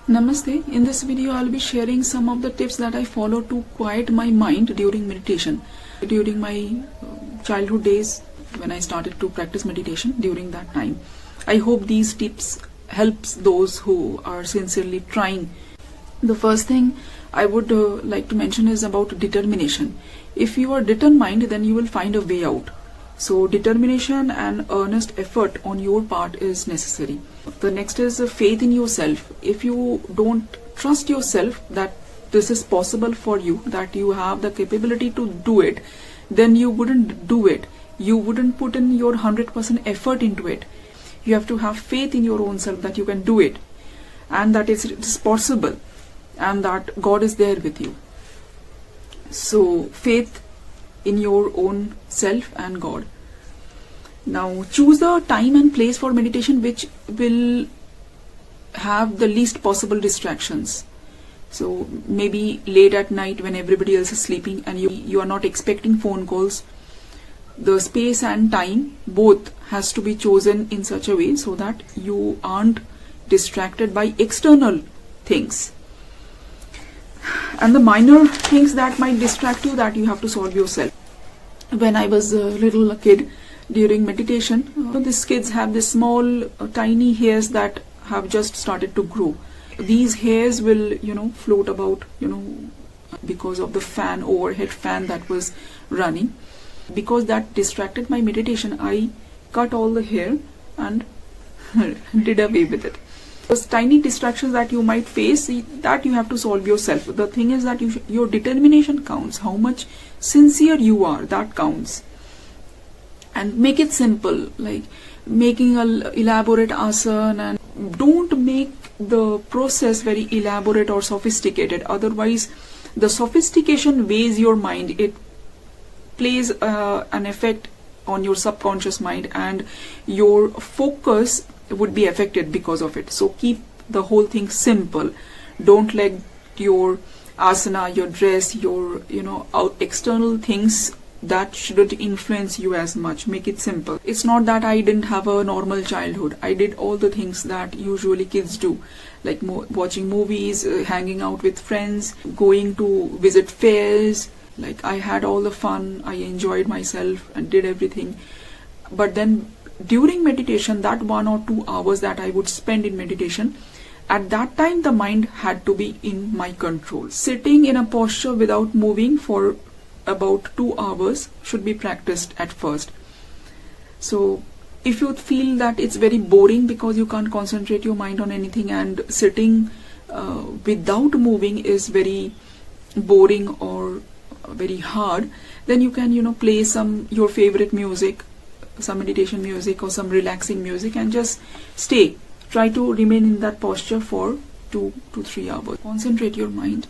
Namaste. In this video, I'll be sharing some of the tips that I follow to quiet my mind during meditation. During my childhood days, when I started to practice meditation during that time, I hope these tips helps those who are sincerely trying. The first thing I would like to mention is about determination. If you are determined, then you will find a way out. So determination and earnest effort on your part is necessary. The next is faith in yourself. If you don't trust yourself that this is possible for you, that you have the capability to do it, then you wouldn't do it. You wouldn't put in your 100% effort into it. You have to have faith in your own self that you can do it, and that it is possible, and that God is there with you. So faith in your own self and God. Now choose the time and place for meditation which will have the least possible distractions. So maybe late at night when everybody else is sleeping and you are not expecting phone calls. The space and time both has to be chosen in such a way so that you aren't distracted by external things. And the minor things that might distract you, that you have to solve yourself. When I was a little kid, during meditation, these kids have this small tiny hairs that have just started to grow. These hairs will float about because of the overhead fan that was running. Because that distracted my meditation, I cut all the hair and did away with it. Those tiny distractions that you might face, that you have to solve yourself. The thing is that your determination counts. How much sincere you are, that counts. And make it simple, like making an elaborate asana, and don't make the process very elaborate or sophisticated. Otherwise, the sophistication weighs your mind. It plays an effect on your subconscious mind, and your focus would be affected because of it. So keep the whole thing simple. Don't let your asana, your dress, your external things that shouldn't influence you as much. Make it simple. It's not that I didn't have a normal childhood. I did all the things that usually kids do, like watching movies, hanging out with friends, going to visit fairs. Like I had all the fun, I enjoyed myself and did everything. But then during meditation, that 1 or 2 hours that I would spend in meditation, at that time the mind had to be in my control. Sitting in a posture without moving for about 2 hours should be practiced at first. So if you feel that it's very boring because you can't concentrate your mind on anything, and sitting without moving is very boring or very hard, then you can play your favorite music, some meditation music or some relaxing music, and just try to remain in that posture for 2 to 3 hours. Concentrate your mind,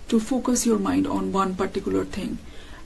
to focus your mind on one particular thing.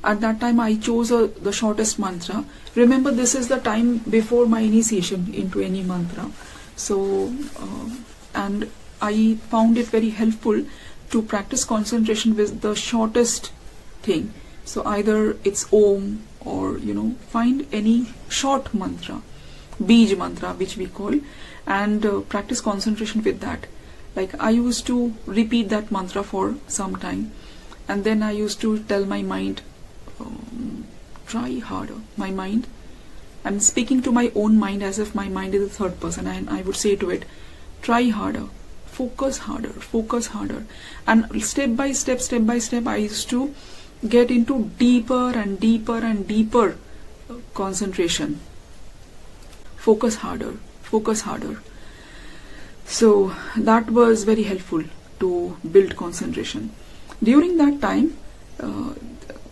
At that time I chose the shortest mantra. Remember, this is the time before my initiation into any mantra. So and I found it very helpful to practice concentration with the shortest thing. So either it's Om, or find any short mantra, Bij mantra which we call, and practice concentration with that. Like I used to repeat that mantra for some time, and then I used to tell my mind, try harder. My mind, I'm speaking to my own mind as if my mind is a third person, and I would say to it, try harder, focus harder. And step by step I used to get into deeper and deeper concentration. Focus harder. So that was very helpful to build concentration. During that time,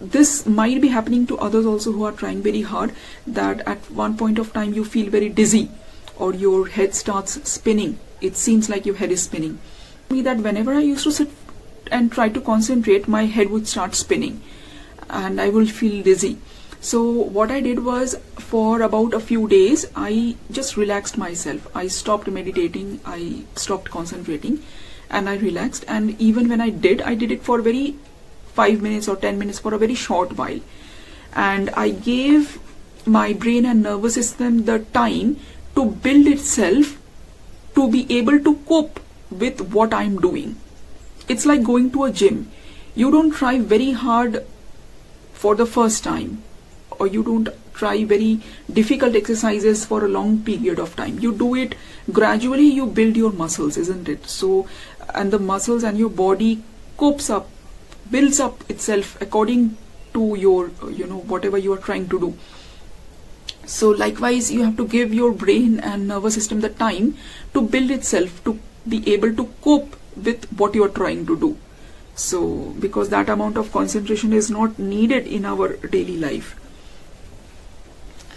this might be happening to others also who are trying very hard, that at one point of time you feel very dizzy or your head starts spinning. It seems like your head is spinning. That whenever I used to sit and try to concentrate, my head would start spinning and I will feel dizzy. So what I did was, for about a few days, I just relaxed myself. I stopped meditating, I stopped concentrating, and I relaxed. And even when I did it for very 5 minutes or 10 minutes, for a very short while. And I gave my brain and nervous system the time to build itself to be able to cope with what I'm doing. It's like going to a gym. You don't try very hard for the first time, or you don't try very difficult exercises for a long period of time. You do it gradually. You build your muscles, isn't it? So, and the muscles and your body builds up itself according to your, whatever you are trying to do. So likewise, you have to give your brain and nervous system the time to build itself, to be able to cope with what you are trying to do. So because that amount of concentration is not needed in our daily life.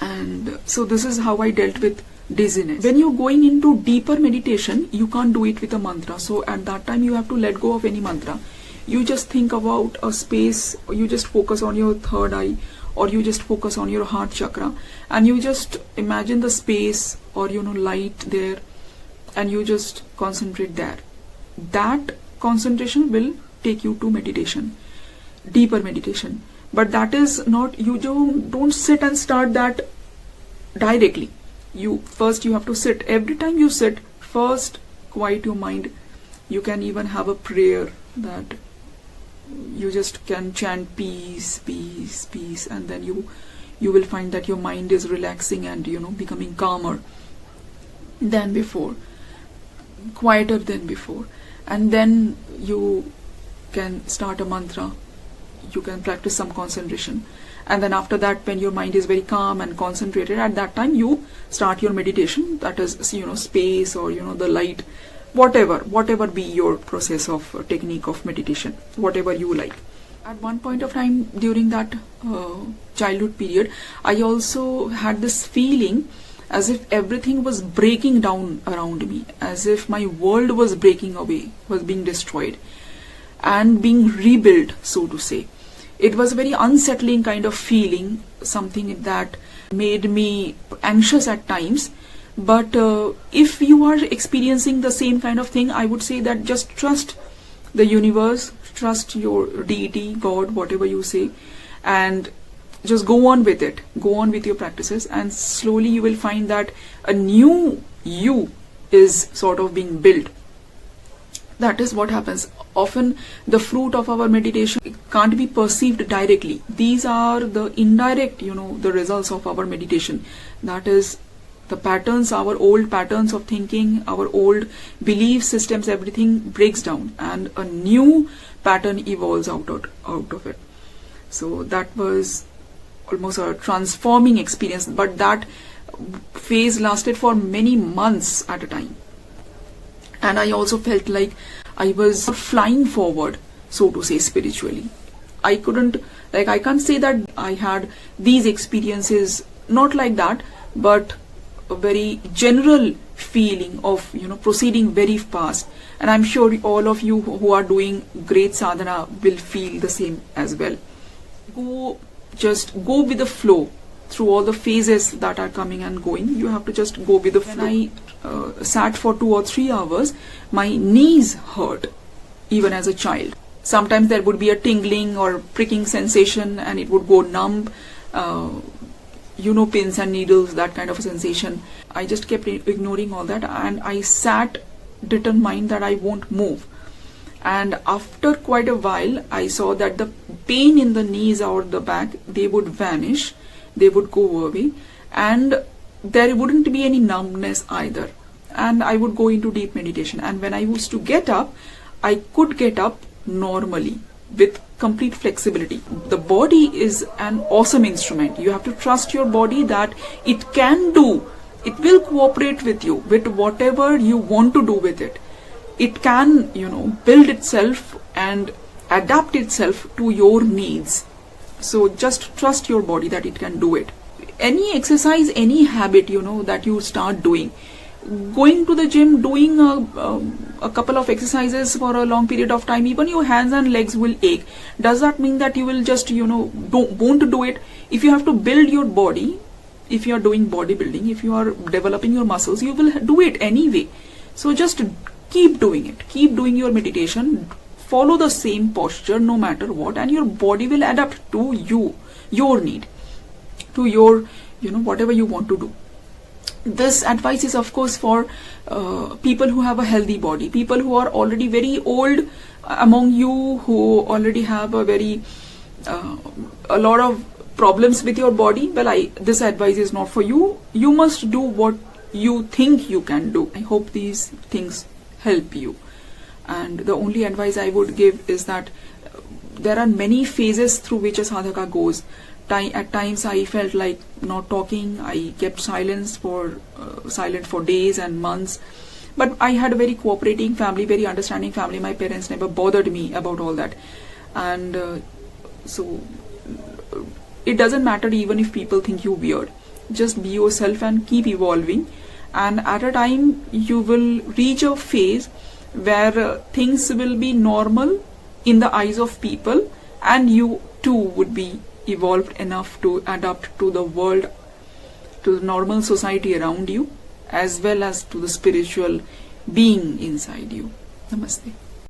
And so this is how I dealt with dizziness. When you're going into deeper meditation, you can't do it with a mantra. So at that time, you have to let go of any mantra. You just think about a space, or you just focus on your third eye, or you just focus on your heart chakra, and you just imagine the space or light there, and you just concentrate there. That concentration will take you to meditation, deeper meditation. But that is not, you don't sit and start that directly. First you have to sit. Every time you sit, first quiet your mind. You can even have a prayer that you just can chant peace, peace, peace, and then you will find that your mind is relaxing and becoming calmer than before, quieter than before. And then you can start a mantra. You can practice some concentration, and then after that, when your mind is very calm and concentrated, at that time you start your meditation. That is space, or the light, whatever be your process of technique of meditation, whatever you like. At one point of time during that childhood period, I also had this feeling as if everything was breaking down around me, as if my world was breaking away, was being destroyed and being rebuilt, so to say. It was a very unsettling kind of feeling, something that made me anxious at times. But if you are experiencing the same kind of thing, I would say that just trust the universe, trust your deity, God, whatever you say, and just go on with it. Go on with your practices, and slowly you will find that a new you is sort of being built. That is what happens. Often the fruit of our meditation can't be perceived directly. These are the indirect, the results of our meditation. That is the patterns, our old patterns of thinking, our old belief systems, everything breaks down and a new pattern evolves out of it. So that was almost a transforming experience, but that phase lasted for many months at a time. And I also felt like I was flying forward, so to say, spiritually. I can't say that I had these experiences, not like that, but a very general feeling of, proceeding very fast. And I'm sure all of you who are doing great sadhana will feel the same as well. Just go with the flow through all the phases that are coming and going. You have to just go with the flow. When I sat for 2 or 3 hours, my knees hurt, even as a child. Sometimes there would be a tingling or pricking sensation and it would go numb, pins and needles, that kind of a sensation. I just kept ignoring all that, and I sat determined that I won't move. And after quite a while, I saw that the pain in the knees or the back, they would vanish, they would go away, and there wouldn't be any numbness either. And I would go into deep meditation. And when I used to get up, I could get up normally with complete flexibility. The body is an awesome instrument. You have to trust your body that it will cooperate with you with whatever you want to do with it. It can, build itself and adapt itself to your needs. So just trust your body that it can do it. Any exercise, any habit, that you start doing, going to the gym, doing a couple of exercises for a long period of time, even your hands and legs will ache. Does that mean that you will just, won't do it? If you have to build your body, if you are doing bodybuilding, if you are developing your muscles, you will do it anyway. So just keep doing it. Keep doing your meditation. Follow the same posture no matter what, and your body will adapt to your need, to your, whatever you want to do. This advice is of course for people who have a healthy body, people who are already very old among you, who already have a lot of problems with your body. Well, this advice is not for you. You must do what you think you can do. I hope these things help you. And the only advice I would give is that there are many phases through which a sadhaka goes. At times I felt like not talking. I kept silent for days and months. But I had a very cooperating family, very understanding family. My parents never bothered me about all that. And so it doesn't matter even if people think you weird. Just be yourself and keep evolving. And at a time you will reach a phase where things will be normal in the eyes of people, and you too would be evolved enough to adapt to the world, to the normal society around you, as well as to the spiritual being inside you. Namaste.